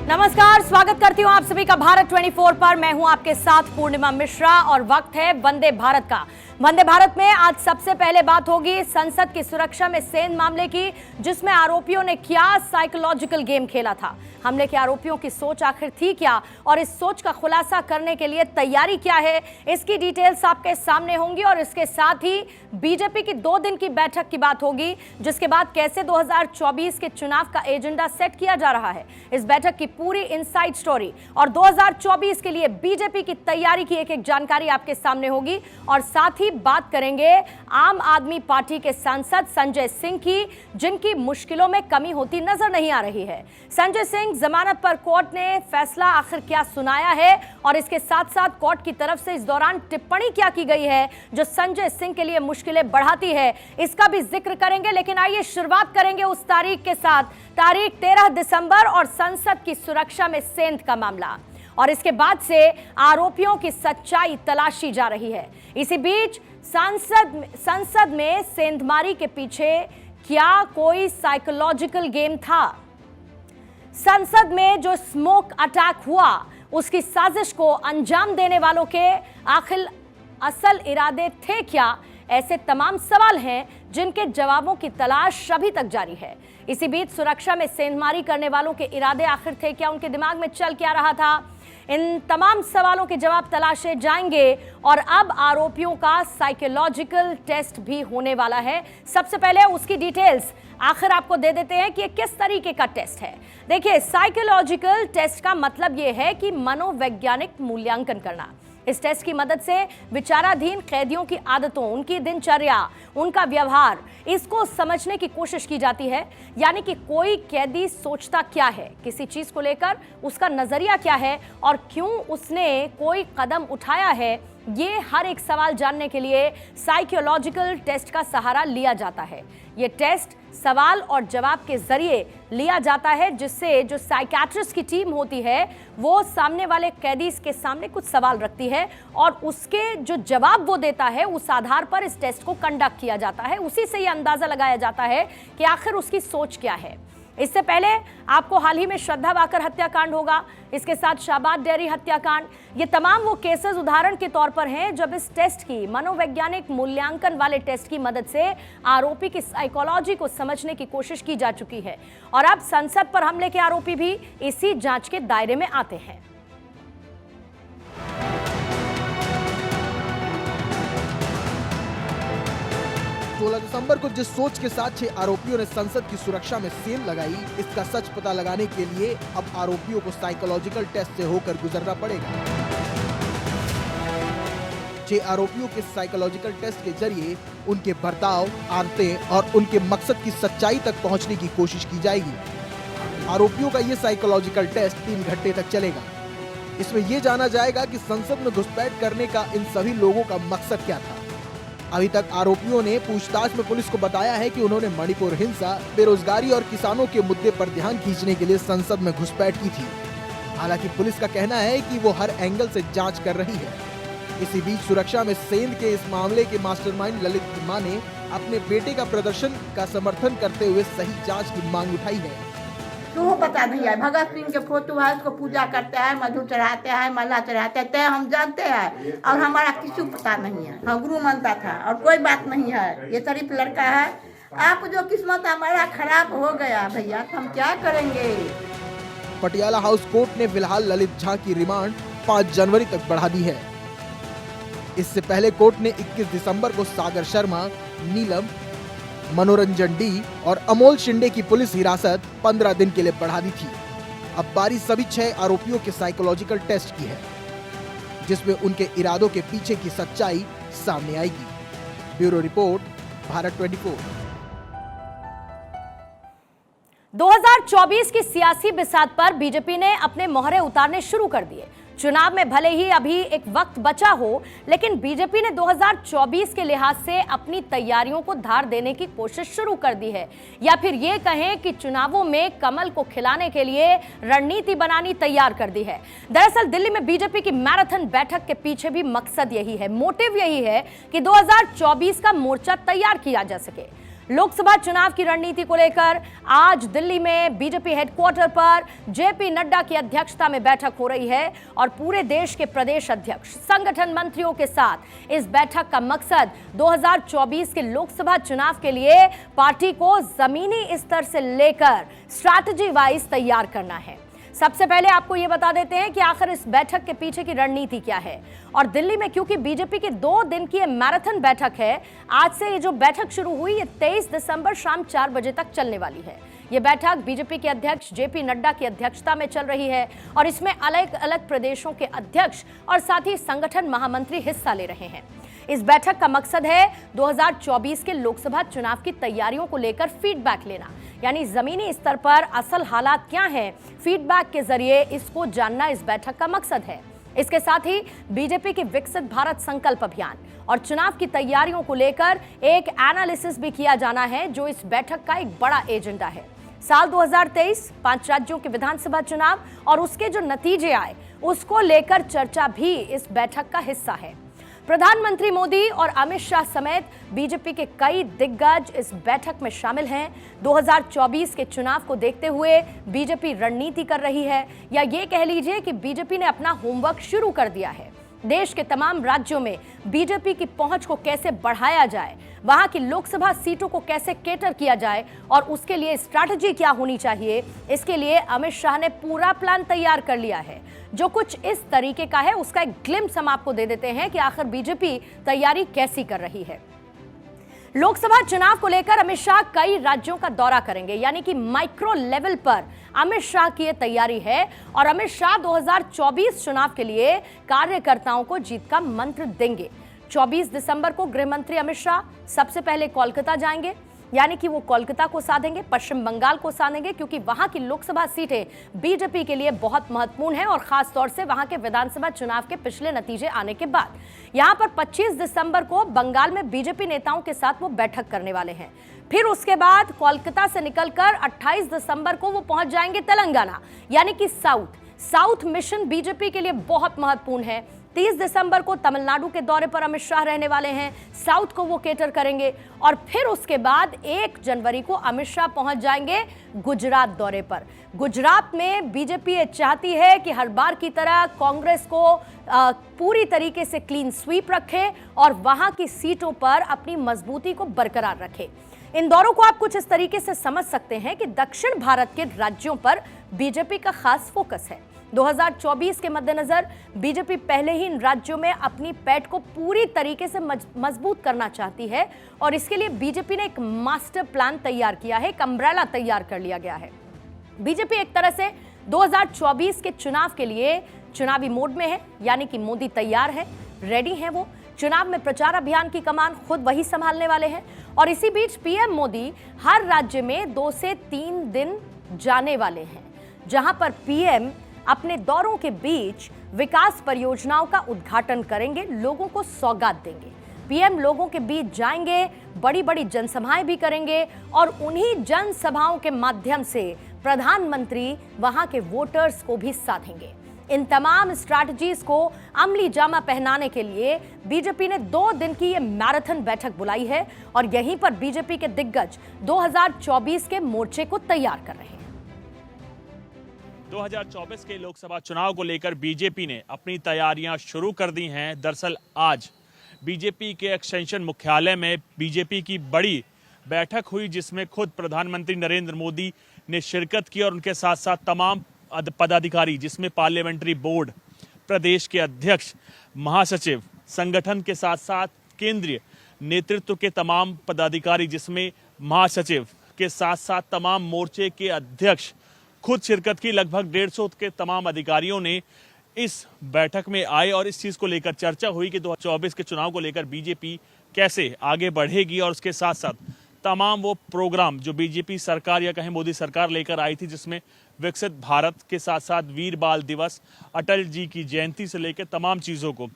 नमस्कार, स्वागत करती हूं आप सभी का भारत 24 पर। मैं हूं आपके साथ पूर्णिमा मिश्रा और वक्त है वंदे भारत का। वंदे भारत में आज सबसे पहले बात होगी संसद की सुरक्षा में सेंध मामले की, जिसमें आरोपियों ने क्या साइकोलॉजिकल गेम खेला था। हमले के आरोपियों की सोच आखिर थी क्या और इस सोच का खुलासा करने के लिए तैयारी क्या है, इसकी डिटेल्स आपके सामने होंगी। और इसके साथ ही बीजेपी की 2 दिन की बैठक की बात होगी, जिसके बाद कैसे 2024 के चुनाव का एजेंडा सेट किया जा रहा है, इस बैठक की पूरी इनसाइड स्टोरी और 2024 के लिए बीजेपी की तैयारी की एक जानकारी आपके सामने होगी। और साथ ही बात करेंगे आम आदमी पार्टी के सांसद संजय सिंह की, जिनकी मुश्किलों में कमी होती नजर नहीं आ रही है। संजय सिंह जमानत पर कोर्ट ने फैसला आखिर क्या सुनाया है और इसके साथ साथ कोर्ट की तरफ से इस दौरान टिप्पणी क्या की गई है जो संजय सिंह के लिए मुश्किलें बढ़ाती है, इसका भी जिक्र करेंगे। लेकिन आइए शुरुआत करेंगे उस तारीख के साथ, तारीख 13 दिसंबर और संसद की सुरक्षा में सेंध का मामला। और इसके बाद से आरोपियों की सच्चाई तलाशी जा रही है। इसी बीच संसद में सेंधमारी के पीछे क्या कोई साइकोलॉजिकल गेम था? संसद में जो स्मोक अटैक हुआ, उसकी साजिश को अंजाम देने वालों के आखिर असल इरादे थे क्या? ऐसे तमाम सवाल हैं जिनके जवाबों की तलाश अभी तक जारी है। इसी बीच सुरक्षा में सेंधमारी करने वालों के इरादे आखिर थे क्या, उनके दिमाग में चल क्या रहा था, इन तमाम सवालों के जवाब तलाशे जाएंगे। और अब आरोपियों का साइकोलॉजिकल टेस्ट भी होने वाला है। सबसे पहले उसकी डिटेल्स आखिर आपको दे देते हैं कि ये किस तरीके का टेस्ट है। देखिए, साइकोलॉजिकल टेस्ट का मतलब यह है कि मनोवैज्ञानिक मूल्यांकन करना। इस टेस्ट की मदद से विचाराधीन कैदियों की आदतों, उनकी दिनचर्या, उनका व्यवहार, इसको समझने की कोशिश की जाती है। यानी कि कोई कैदी सोचता क्या है, किसी चीज को लेकर उसका नजरिया क्या है और क्यों उसने कोई कदम उठाया है, ये हर एक सवाल जानने के लिए साइकोलॉजिकल टेस्ट का सहारा लिया जाता है। ये टेस्ट सवाल और जवाब के जरिए लिया जाता है, जिससे जो साइकियाट्रिस्ट की टीम होती है वो सामने वाले कैदी के सामने कुछ सवाल रखती है और उसके जो जवाब वो देता है उस आधार पर इस टेस्ट को कंडक्ट किया जाता है। उसी से ये अंदाजा लगाया जाता है कि आखिर उसकी सोच क्या है। इससे पहले आपको हाल ही में श्रद्धा वाकर हत्याकांड होगा, इसके साथ शाबाद डेयरी हत्याकांड, ये तमाम वो केसेस उदाहरण के तौर पर हैं जब इस टेस्ट की, मनोवैज्ञानिक मूल्यांकन वाले टेस्ट की मदद से आरोपी की साइकोलॉजी को समझने की कोशिश की जा चुकी है। और अब संसद पर हमले के आरोपी भी इसी जांच के दायरे में आते हैं। 16 दिसंबर को जिस सोच के साथ 6 आरोपियों ने संसद की सुरक्षा में सेंध लगाई, इसका सच पता लगाने के लिए अब आरोपियों को साइकोलॉजिकल टेस्ट से होकर गुजरना पड़ेगा। 6 आरोपियों के साइकोलॉजिकल टेस्ट के जरिए उनके बर्ताव, आदतें और उनके मकसद की सच्चाई तक पहुंचने की कोशिश की जाएगी। आरोपियों का ये साइकोलॉजिकल टेस्ट 3 घंटे तक चलेगा। इसमें यह जाना जाएगा कि संसद में घुसपैठ करने का इन सभी लोगों का मकसद क्या था। अभी तक आरोपियों ने पूछताछ में पुलिस को बताया है कि उन्होंने मणिपुर हिंसा, बेरोजगारी और किसानों के मुद्दे पर ध्यान खींचने के लिए संसद में घुसपैठ की थी। हालांकि पुलिस का कहना है कि वो हर एंगल से जांच कर रही है। इसी बीच सुरक्षा में सेंध के इस मामले के मास्टरमाइंड ललित की मां ने अपने बेटे का प्रदर्शन का समर्थन करते हुए सही जाँच की मांग उठाई है। क्यों पता नहीं है, भगत सिंह के फोटो है, उसको पूजा करते हैं, मधु चढ़ाते हैं, माला चढ़ाते हैं, तय हम जानते हैं और हमारा किसी को पता नहीं है। हम गुरु मानता था और कोई बात नहीं है। ये शरीफ लड़का है। आप जो किस्मत हमारा खराब हो गया भैया, तो हम क्या करेंगे। पटियाला हाउस कोर्ट ने फिलहाल ललित झा की रिमांड 5 जनवरी तक बढ़ा दी है। इससे पहले कोर्ट ने 21 दिसंबर को सागर शर्मा, नीलम, मनोरंजन डी और अमोल शिंदे की पुलिस हिरासत 15 दिन के लिए बढ़ा दी थी। अब बारी सभी 6 आरोपियों के साइकोलॉजिकल टेस्ट की है, जिसमें उनके इरादों के पीछे की सच्चाई सामने आएगी। Bureau report, Bharat 24। 2024 की सियासी बिसात पर बीजेपी ने अपने मोहरे उतारने शुरू कर दिए। चुनाव में भले ही अभी एक वक्त बचा हो, लेकिन बीजेपी ने 2024 के लिहाज से अपनी तैयारियों को धार देने की कोशिश शुरू कर दी है, या फिर ये कहें कि चुनावों में कमल को खिलाने के लिए रणनीति बनानी तैयार कर दी है। दरअसल दिल्ली में बीजेपी की मैराथन बैठक के पीछे भी मकसद यही है, मोटिव यही है कि 2024 का मोर्चा तैयार किया जा सके। लोकसभा चुनाव की रणनीति को लेकर आज दिल्ली में बीजेपी हेडक्वार्टर पर जेपी नड्डा की अध्यक्षता में बैठक हो रही है और पूरे देश के प्रदेश अध्यक्ष, संगठन मंत्रियों के साथ इस बैठक का मकसद 2024 के लोकसभा चुनाव के लिए पार्टी को जमीनी स्तर से लेकर स्ट्रैटेजी वाइज तैयार करना है। सबसे पहले आपको यह बता देते हैं कि आखिर इस बैठक के पीछे की रणनीति क्या है। और दिल्ली में क्योंकि बीजेपी की 2 दिन की मैराथन बैठक है, आज से ये जो बैठक शुरू हुई ये 23 दिसंबर शाम 4 बजे तक चलने वाली है। ये बैठक बीजेपी के अध्यक्ष जेपी नड्डा की अध्यक्षता में चल रही है और इसमें अलग अलग प्रदेशों के अध्यक्ष और साथ ही संगठन महामंत्री हिस्सा ले रहे हैं। इस बैठक का मकसद है 2024 के लोकसभा चुनाव की तैयारियों को लेकर फीडबैक लेना, यानी जमीनी स्तर पर असल हालात क्या हैं, फीडबैक के जरिए इसको जानना इस बैठक का मकसद है। इसके साथ ही बीजेपी की विकसित भारत संकल्प अभियान और चुनाव की तैयारियों को लेकर एक एनालिसिस भी किया जाना है, जो इस बैठक का एक बड़ा एजेंडा है। साल 2023 5 राज्यों के विधानसभा चुनाव और उसके जो नतीजे आए उसको लेकर चर्चा भी इस बैठक का हिस्सा है। प्रधानमंत्री मोदी और अमित शाह समेत बीजेपी के कई दिग्गज इस बैठक में शामिल हैं। 2024 के चुनाव को देखते हुए बीजेपी रणनीति कर रही है, या ये कह लीजिए कि बीजेपी ने अपना होमवर्क शुरू कर दिया है। देश के तमाम राज्यों में बीजेपी की पहुंच को कैसे बढ़ाया जाए, वहां की लोकसभा सीटों को कैसे केटर किया जाए और उसके लिए स्ट्रैटेजी क्या होनी चाहिए, इसके लिए अमित शाह ने पूरा प्लान तैयार कर लिया है, जो कुछ इस तरीके का है। उसका एक ग्लिम्स हम आपको दे देते हैं कि आखिर बीजेपी तैयारी कैसी कर रही है। लोकसभा चुनाव को लेकर अमित शाह कई राज्यों का दौरा करेंगे, यानी कि माइक्रो लेवल पर अमित शाह की यह तैयारी है और अमित शाह 2024 चुनाव के लिए कार्यकर्ताओं को जीत का मंत्र देंगे। 24 दिसंबर को गृह मंत्री अमित शाह सबसे पहले कोलकाता जाएंगे, यानी कि वो कोलकाता को साधेंगे, पश्चिम बंगाल को साधेंगे, क्योंकि वहां की लोकसभा सीटें बीजेपी के लिए बहुत महत्वपूर्ण हैं और खास तौर से वहां के विधानसभा चुनाव के पिछले नतीजे आने के बाद। यहां पर 25 दिसंबर को बंगाल में बीजेपी नेताओं के साथ वो बैठक करने वाले हैं। फिर उसके बाद कोलकाता से निकलकर 28 दिसंबर को वो पहुंच जाएंगे तेलंगाना, यानी कि साउथ मिशन बीजेपी के लिए बहुत महत्वपूर्ण है। 30 दिसंबर को तमिलनाडु के दौरे पर अमित शाह रहने वाले हैं, साउथ को वो केटर करेंगे और फिर उसके बाद 1 जनवरी को अमित शाह पहुंच जाएंगे गुजरात दौरे पर। गुजरात में बीजेपी ये चाहती है कि हर बार की तरह कांग्रेस को पूरी तरीके से क्लीन स्वीप रखे और वहां की सीटों पर अपनी मजबूती को बरकरार रखे। इन दौरों को आप कुछ इस तरीके से समझ सकते हैं कि दक्षिण भारत के राज्यों पर बीजेपी का खास फोकस है। 2024 के मद्देनजर बीजेपी पहले ही इन राज्यों में अपनी पैठ को पूरी तरीके से मजबूत करना चाहती है और इसके लिए बीजेपी ने एक मास्टर प्लान तैयार किया है, एक अम्ब्रेला तैयार कर लिया गया है। बीजेपी एक तरह से 2024 के चुनाव के लिए चुनावी मोड में है, यानी कि मोदी तैयार है, रेडी है। वो चुनाव में प्रचार अभियान की कमान खुद वही संभालने वाले हैं और इसी बीच पीएम मोदी हर राज्य में 2 से 3 दिन जाने वाले हैं, जहां पर पीएम अपने दौरों के बीच विकास परियोजनाओं का उद्घाटन करेंगे, लोगों को सौगात देंगे। पीएम लोगों के बीच जाएंगे, बड़ी बड़ी जनसभाएं भी करेंगे और उन्हीं जनसभाओं के माध्यम से प्रधानमंत्री वहां के वोटर्स को भी साधेंगे। इन तमाम स्ट्रैटेजीज को अमली जामा पहनाने के लिए बीजेपी ने 2 दिन की ये मैराथन बैठक बुलाई है और यहीं पर बीजेपी के दिग्गज 2024 के मोर्चे को तैयार कर रहे हैं। 2024 के लोकसभा चुनाव को लेकर बीजेपी ने अपनी तैयारियां शुरू कर दी हैं। दरअसल आज बीजेपी के एक्सटेंशन मुख्यालय में बीजेपी की बड़ी बैठक हुई, जिसमें खुद प्रधानमंत्री नरेंद्र मोदी ने शिरकत की और उनके साथ साथ तमाम पदाधिकारी, जिसमें पार्लियामेंट्री बोर्ड, प्रदेश के अध्यक्ष, महासचिव, संगठन के साथ साथ केंद्रीय नेतृत्व के तमाम पदाधिकारी, जिसमें महासचिव के साथ साथ तमाम मोर्चे के अध्यक्ष खुद शिरकत की। लगभग 150 के तमाम अधिकारियों ने इस बैठक में आए और इस चीज को लेकर चर्चा हुई कि 2024 के चुनाव को लेकर बीजेपी कैसे आगे बढ़ेगी और उसके साथ साथ तमाम वो प्रोग्राम जो बीजेपी सरकार या कहें मोदी सरकार लेकर आई थी, जिसमें विकसित भारत के साथ साथ वीर बाल दिवस, अटल जी की जयंती से लेकर तमाम चीज़ों को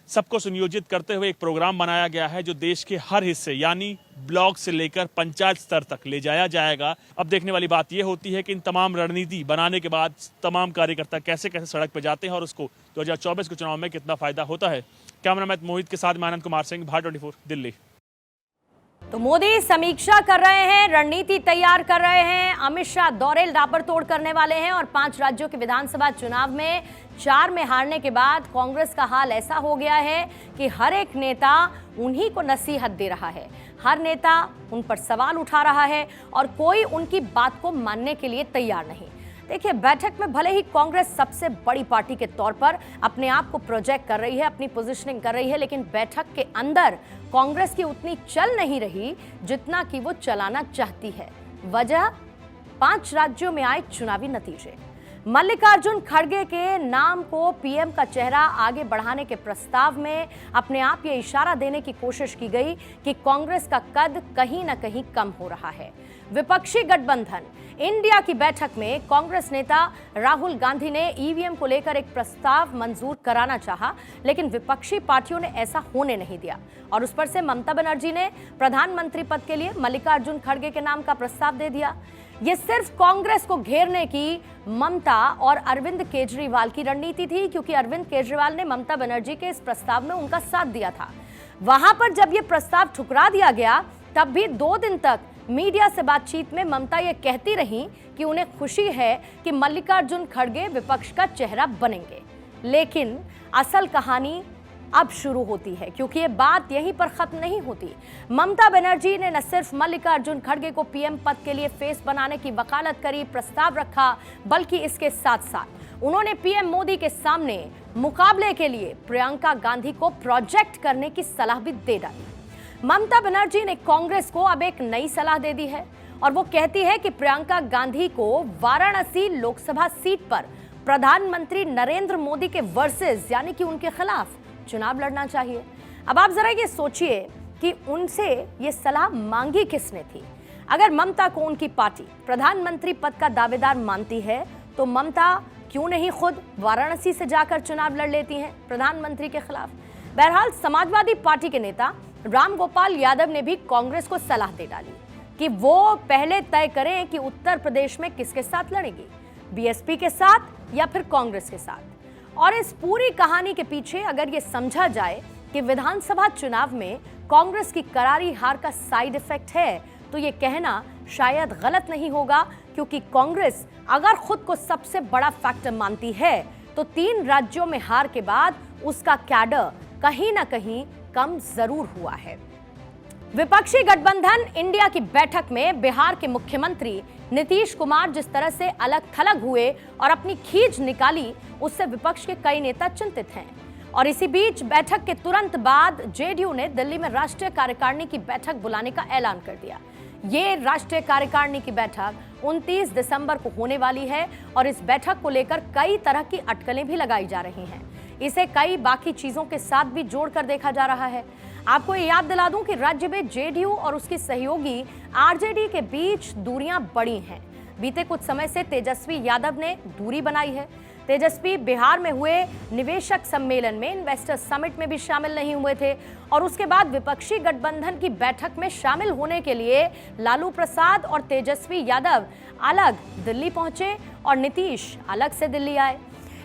सबको सुनियोजित करते हुए एक प्रोग्राम बनाया गया है, जो देश के हर हिस्से यानी ब्लॉक से लेकर पंचायत स्तर तक ले जाया जाएगा। अब देखने वाली बात यह होती है कि इन तमाम रणनीति बनाने के बाद तमाम कार्यकर्ता कैसे कैसे सड़क पर जाते हैं और उसको 2024 के चुनाव में कितना फायदा होता है। कैमरामैन मोहित के साथ मैं आनंद कुमार सिंह, भारत 24, दिल्ली। तो मोदी समीक्षा कर रहे हैं, रणनीति तैयार कर रहे हैं, अमित शाह दौरे ताबड़तोड़ करने वाले हैं और 5 राज्यों के विधानसभा चुनाव में 4 में हारने के बाद कांग्रेस का हाल ऐसा हो गया है कि हर एक नेता उन्हीं को नसीहत दे रहा है, हर नेता उन पर सवाल उठा रहा है और कोई उनकी बात को मानने के लिए तैयार नहीं। देखिए, बैठक में भले ही कांग्रेस सबसे बड़ी पार्टी के तौर पर अपने आप को प्रोजेक्ट कर रही है, अपनी पोजीशनिंग कर रही है, लेकिन बैठक के अंदर कांग्रेस की उतनी चल नहीं रही जितना कि वो चलाना चाहती है। वजह 5 राज्यों में आए चुनावी नतीजे। मल्लिकार्जुन खड़गे के नाम को पीएम का चेहरा आगे बढ़ाने के प्रस्ताव में अपने आप ये इशारा देने की कोशिश की गई कि कांग्रेस का कद कहीं ना कहीं कम हो रहा है। विपक्षी गठबंधन इंडिया की बैठक में कांग्रेस नेता राहुल गांधी ने ईवीएम को लेकर एक प्रस्ताव मंजूर कराना चाहा, लेकिन विपक्षी पार्टियों ने ऐसा होने नहीं दिया और उस पर से ममता बनर्जी ने प्रधानमंत्री पद के लिए मल्लिकार्जुन खड़गे के नाम का प्रस्ताव दे दिया। ये सिर्फ कांग्रेस को घेरने की ममता और अरविंद केजरीवाल की रणनीति थी, क्योंकि अरविंद केजरीवाल ने ममता बनर्जी के इस प्रस्ताव में उनका साथ दिया था। वहां पर जब ये प्रस्ताव ठुकरा दिया गया, तब भी 2 दिन तक मीडिया से बातचीत में ममता ये कहती रही कि उन्हें खुशी है कि मल्लिकार्जुन खड़गे विपक्ष का चेहरा बनेंगे। लेकिन असल कहानी अब शुरू होती है, क्योंकि ये बात यहीं पर खत्म नहीं होती। ममता बनर्जी ने न सिर्फ मल्लिकार्जुन खड़गे को पीएम पद के लिए फेस बनाने की वकालत करी, प्रस्ताव रखा, बल्कि इसके साथ साथ उन्होंने पीएम मोदी के सामने मुकाबले के लिए प्रियंका गांधी को प्रोजेक्ट करने की सलाह भी दे डाली। ममता बनर्जी ने कांग्रेस को अब एक नई सलाह दे दी है और वो कहती है कि प्रियंका गांधी को वाराणसी लोकसभा सीट पर प्रधानमंत्री नरेंद्र मोदी के वर्सेस यानी कि उनके खिलाफ चुनाव लड़ना चाहिए। अब आप जरा ये सोचिए कि उनसे ये सलाह मांगी किसने थी। अगर ममता को उनकी पार्टी प्रधानमंत्री पद का दावेदार मानती है तो ममता क्यों नहीं खुद वाराणसी से जाकर चुनाव लड़ लेती हैं प्रधानमंत्री के खिलाफ। बहरहाल समाजवादी पार्टी के नेता राम गोपाल यादव ने भी कांग्रेस को सलाह दे डाली कि वो पहले तय करें कि उत्तर प्रदेश में किसके साथ लड़ेगी, बीएसपी के साथ या फिर कांग्रेस के साथ। और इस पूरी कहानी के पीछे अगर ये समझा जाए कि विधानसभा चुनाव में कांग्रेस की करारी हार का साइड इफेक्ट है, तो ये कहना शायद गलत नहीं होगा, क्योंकि कांग्रेस अगर खुद को सबसे बड़ा फैक्टर मानती है तो 3 राज्यों में हार के बाद उसका कैडर कहीं ना कहीं कम जरूर हुआ है। विपक्षी गठबंधन इंडिया की बैठक में बिहार के मुख्यमंत्री नीतीश कुमार जिस तरह से अलग थलग हुए और अपनी खींच निकाली, उससे विपक्ष के कई नेता चिंतित हैं। और इसी बीच बैठक के तुरंत बाद जेडीयू ने दिल्ली में राष्ट्रीय कार्यकारिणी की बैठक बुलाने का ऐलान कर दिया। ये राष्ट्रीय कार्यकारिणी की बैठक 29 दिसंबर को होने वाली है और इस बैठक को लेकर कई तरह की अटकलें भी लगाई जा रही हैं। इसे कई बाकी चीजों के साथ भी जोड़कर देखा जा रहा है। आपको ये याद दिला दूं कि राज्य में जेडीयू और उसकी सहयोगी आरजेडी के बीच दूरियां बढ़ी हैं। बीते कुछ समय से तेजस्वी यादव ने दूरी बनाई है। तेजस्वी बिहार में हुए निवेशक सम्मेलन में, इन्वेस्टर समिट में भी शामिल नहीं हुए थे और उसके बाद विपक्षी गठबंधन की बैठक में शामिल होने के लिए लालू प्रसाद और तेजस्वी यादव अलग दिल्ली पहुंचे और नीतीश अलग से दिल्ली आए।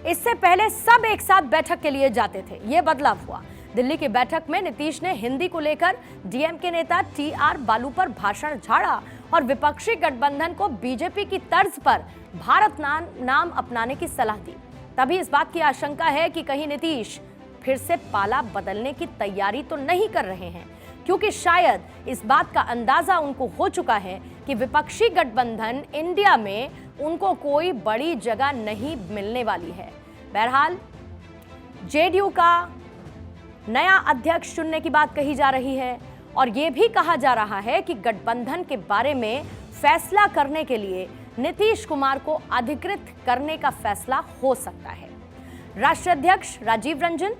इससे पहले सब एक साथ बैठक के लिए जाते थे, ये बदलाव हुआ। दिल्ली की बैठक में नीतीश ने हिंदी को लेकर डीएमके नेता टीआर बालू पर भाषण झाड़ा और विपक्षी गठबंधन को बीजेपी की तर्ज पर भारत नाम अपनाने की सलाह दी। तभी इस बात की आशंका है कि कहीं नीतीश फिर से पाला बदलने की तैयारी तो नहीं कर रहे हैं, क्योंकि शायद इस बात का अंदाजा उनको हो चुका है कि विपक्षी गठबंधन इंडिया में उनको कोई बड़ी जगह नहीं मिलने वाली है। बहरहाल जेडीयू का नया अध्यक्ष चुनने की बात कही जा रही है और यह भी कहा जा रहा है कि गठबंधन के बारे में फैसला करने के लिए नीतीश कुमार को अधिकृत करने का फैसला हो सकता है। राष्ट्रीय अध्यक्ष राजीव रंजन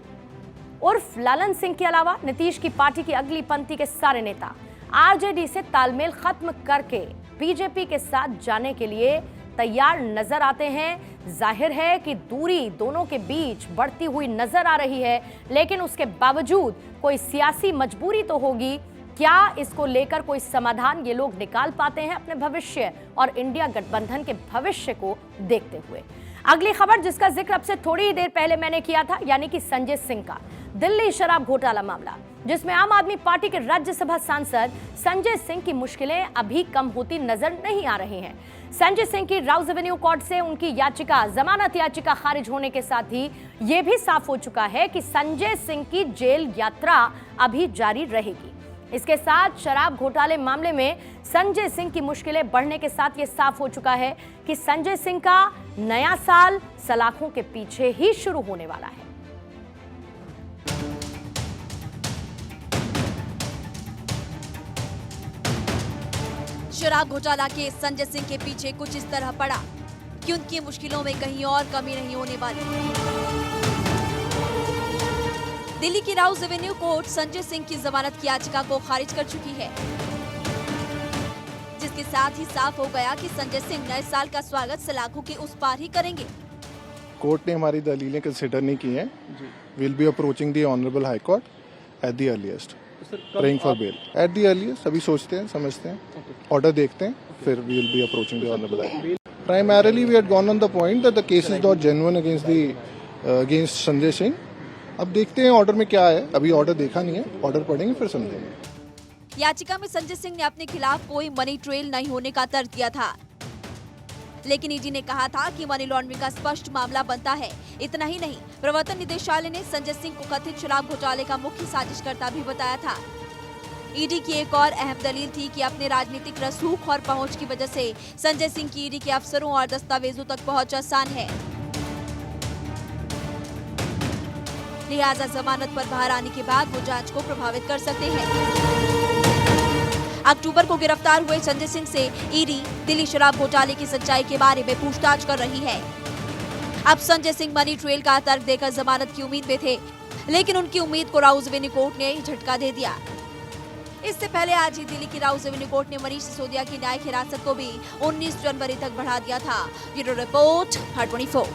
उर्फ लालन सिंह के अलावा नीतीश की पार्टी की अगली पंक्ति के सारे नेता आरजेडी से तालमेल खत्म करके बीजेपी के साथ जाने के लिए तैयार नजर आते हैं। जाहिर है कि दूरी दोनों के बीच बढ़ती हुई नजर आ रही है, लेकिन उसके बावजूद कोई सियासी मजबूरी तो होगी। क्या इसको लेकर कोई समाधान ये लोग निकाल पाते हैं अपने भविष्य और इंडिया गठबंधन के भविष्य को देखते हुए। अगली खबर जिसका जिक्र अब से थोड़ी ही देर पहले मैंने किया था, यानी कि संजय सिंह का दिल्ली शराब घोटाला मामला। जिसमें आम आदमी पार्टी के राज्यसभा सांसद संजय सिंह की मुश्किलें अभी कम होती नजर नहीं आ रही हैं। संजय सिंह की राउज एवेन्यू कोर्ट से उनकी याचिका, जमानत याचिका खारिज होने के साथ ही यह भी साफ हो चुका है कि संजय सिंह की जेल यात्रा अभी जारी रहेगी। इसके साथ शराब घोटाले मामले में संजय सिंह की मुश्किलें बढ़ने के साथ ये साफ हो चुका है कि संजय सिंह का नया साल सलाखों के पीछे ही शुरू होने वाला है। शराब घोटाला के संजय सिंह के पीछे कुछ इस तरह पड़ा कि उनकी मुश्किलों में कहीं और कमी नहीं होने वाली। दिल्ली की राउज एवेन्यू कोर्ट संजय सिंह की जमानत की याचिका को खारिज कर चुकी है, जिसके साथ ही साफ हो गया कि संजय सिंह नए साल का स्वागत सलाखों के उस पार ही करेंगे। कोर्ट ने हमारी दलीलें कंसिडर नहीं की हैं। Will be approaching the honourable high court at the earliest, praying for bail at the earliest. अभी सोचते हैं, समझते हैं, ऑर्डर देखते हैं, फिर we will be approaching the honourable high court. Primarily we had gone on the point that the case is not genuine against Sanjay Singh. अब देखते हैं ऑर्डर में क्या है, अभी ऑर्डर देखा नहीं है, ऑर्डर पढ़ेंगे फिर समझेंगे। याचिका में संजय सिंह ने अपने खिलाफ कोई मनी ट्रेल नहीं होने का तर्क दिया था, लेकिन ईडी ने कहा था कि मनी लॉन्ड्रिंग का स्पष्ट मामला बनता है। इतना ही नहीं, प्रवर्तन निदेशालय ने संजय सिंह को कथित शराब घोटाले का मुख्य साजिशकर्ता भी बताया था। ईडी की एक और अहम दलील थी कि अपने राजनीतिक रसूख और पहुंच की वजह से संजय सिंह की ईडी के अफसरों और दस्तावेजों तक पहुंच आसान है, लिहाजा जमानत पर बाहर आने के बाद वो जांच को प्रभावित कर सकते हैं। अक्टूबर को गिरफ्तार हुए संजय सिंह से ईडी दिल्ली शराब घोटाले की सच्चाई के बारे में पूछताछ कर रही है। अब संजय सिंह मनी ट्रेल का तर्क देकर जमानत की उम्मीद में थे, लेकिन उनकी उम्मीद को राउज एवेन्यू कोर्ट ने झटका दे दिया। इससे पहले आज ही दिल्ली की राउज एवेन्यू कोर्ट ने मनीष सिसोदिया की न्यायिक हिरासत को भी 19 जनवरी तक बढ़ा दिया था। ब्यूरो रिपोर्ट, हर 24।